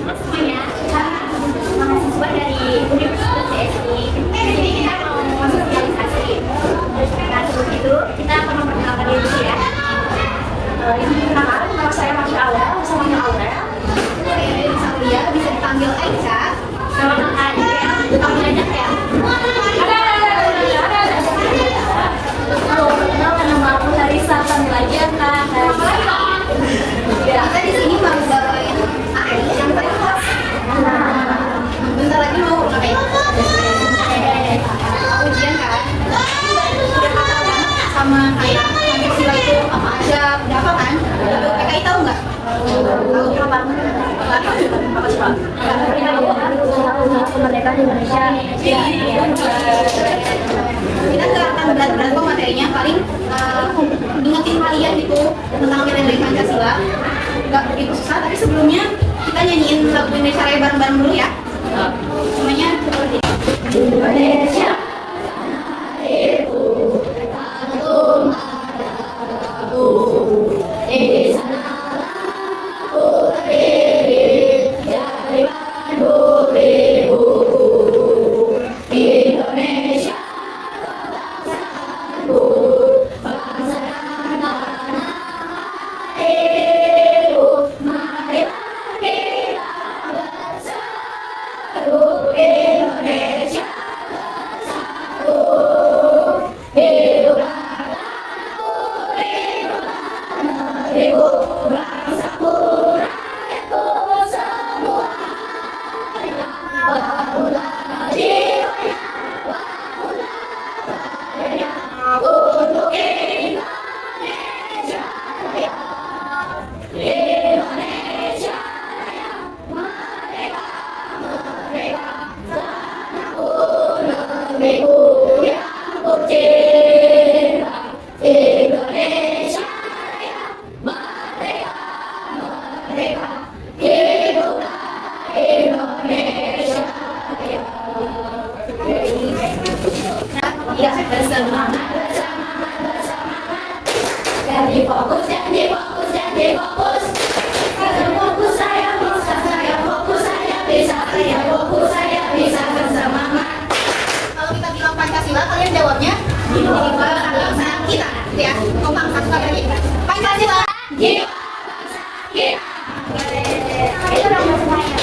Semuanya, kita mahasiswa dari Universitas CSI. Jadi kita mau masuk sosialisasi. Nah, sebelum itu kita akan memperkenalkan diri dulu ya. Ini perkenalkan, nama saya Masya Aurel, bersama Mbak Aurel. Dia bisa dipanggil Aisyah. Nama kakak Aurel, dipanggil aja ya. Halo, perkenalkan nama aku Larissa, panggil aja Kak. Ya, kita di sini baru bawain AI yang paling kelas. Bentar lagi mau ngapain? Ujian kan? Udah hafal banget sama kayak Pancasila itu apa aja, udah apa kan? PKI tahu nggak? Tahu apa? Apa coba? Kemerdekaan Indonesia. Kita nggak akan berat-berat kok materinya, paling ingetin kalian gitu tentang nilai Pancasila. Nggak begitu susah, tapi sebelumnya kita nyanyiin lagu Indonesia Raya bareng-bareng dulu ya. Semuanya seperti Indonesia. Jadi fokus, jadi fokus, jadi fokus. Kalau fokus saya bisa bersemangat. Kalau kita bilang Pancasila, kalian jawabnya jiwa bangsa kita, ya. Kompak satu kali lagi. Pancasila, jiwa bangsa kita. Itu dong semuanya.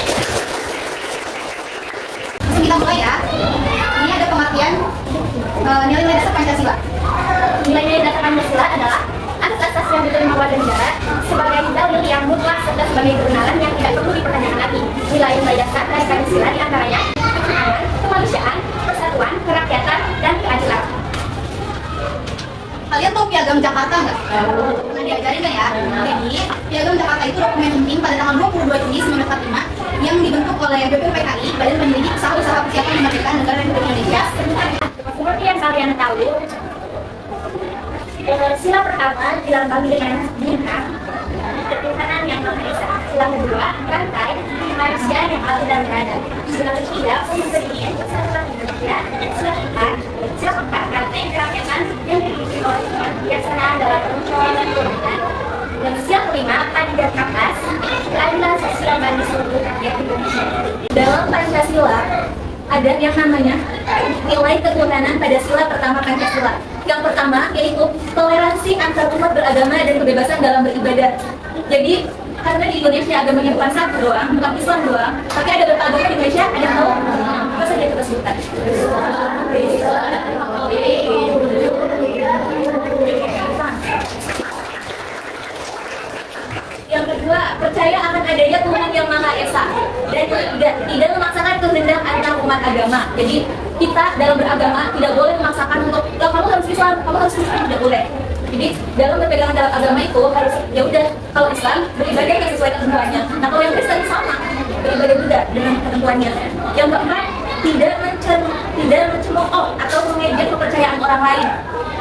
Langsung kita mulai ya. Ini ada pengertian nilai-nilai dasar Pancasila. Nilai-nilai dasar Pancasila adalah asas-asas yang diterima warga negara sebagai dalil yang mutlak serta sebagai kebenaran yang tidak perlu dipertanyakan lagi. Nilai-nilai dasar dari Pancasila diantaranya kebenaran, kemanusiaan, persatuan, kerakyatan, dan keadilan. Kalian tahu Piagam Jakarta nggak? Pernah diajarin nggak ya? Jadi, Piagam Jakarta itu dokumen penting pada tanggal 22 Juni 1945 yang dibentuk oleh BPUPKI, Badan Penyelidik Usaha-Usaha Persiapan Kemerdekaan Negara Republik Indonesia. Seperti yang kalian tahu, sila pertama dilambangkan dengan bintang, ketuhanan yang Maha Esa. Sila kedua, rantai, kemanusiaan yang adil dan beradab. Sila ketiga, pemberdayaan persatuan Indonesia. Sila keempat, rantai kerakyatan yang dipimpin oleh kebijaksanaan dalam permusuhan dan perubahan. Dan sila kelima, adil dan kapas, keadilan sosial bagi seluruh rakyat Indonesia. Dalam Pancasila ada yang namanya nilai ketuhanan pada sila pertama Pancasila. Yang pertama yaitu toleransi antar umat beragama dan kebebasan dalam beribadah. Jadi karena di Indonesia agamanya bukan satu doang, bukan Islam doang, tapi ada berapa agama di Indonesia? Ada yang tahu? Apa saja kita sebutkan? Yang kedua, percaya akan adanya Tuhan yang Maha Esa dan tidak memaksakan kehendak antar umat agama. Jadi kita dalam beragama tidak boleh memaksakan untuk kamu harus Islam, kamu harus Kristen, tidak boleh. Jadi dalam berpegangan dalam agama itu harus ya udah, kalau Islam beribadah yang sesuai ketentuannya. Nah kalau yang Kristen sama beribadah juga dengan ketentuannya. Yang keempat, tidak mencemooh atau mengejek kepercayaan orang lain.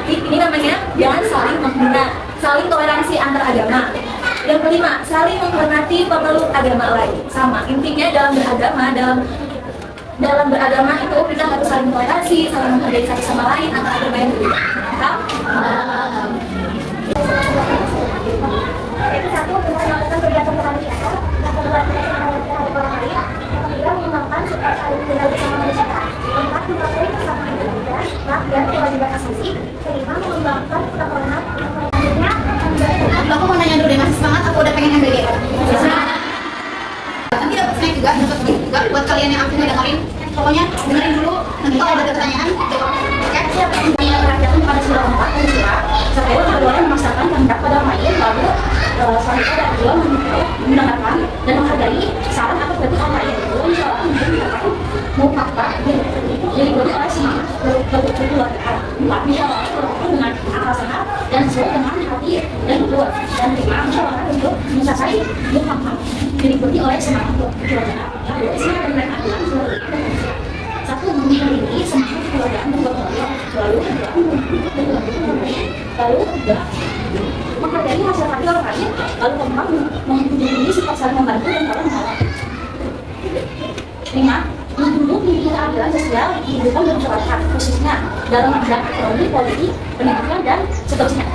Ini namanya jangan saling menghina, saling toleransi antar agama. Yang kelima, saling menghormati pemeluk agama lain. Sama, intinya dalam beragama itu kita harus saling toleransi, saling menghargai satu sama lain antar agama yang berbeda. Paham? saling tinggal bersama manusia, keempat, mematuhi kesamaan berbeda, dan kewajiban asasi, kelima, mengembangkan keterangan, selanjutnya, Aku mau nanya dulu deh, masih semangat aku udah pengen MBG? Nanti dapat snack juga, dapat snack juga buat kalian yang aktif dengerin. Pokoknya dengerin dulu, nanti kalau ada pertanyaan jawab. Oke? yang merakyatkan pada sila 4 dan sila, satu keduanya memaksakan kehendak pada orang lain, lalu selanjutnya ada dua mendengarkan dan menghargai saran atau kritik orang lain. Dua misalkan mendengarkan mau fakta jadi dua oleh si keluarga. Empat misalkan dengan akal sehat dan sesuai dengan hati dan tujuan. Dan lima misalkan untuk mencapai mufakat diikuti oleh semangat kekeluargaan. Lalu semangat dan aturan seluruh satu memiliki semangat kekeluargaan bergotong lalu menghargai hasil karya orang lain, lalu keempat menjunjung sifat saling membantu dan saling menolong. Lima, menjunjung tinggi keadilan sosial di kehidupan bermasyarakat, khususnya dalam bidang ekonomi, politik, pendidikan, dan seterusnya.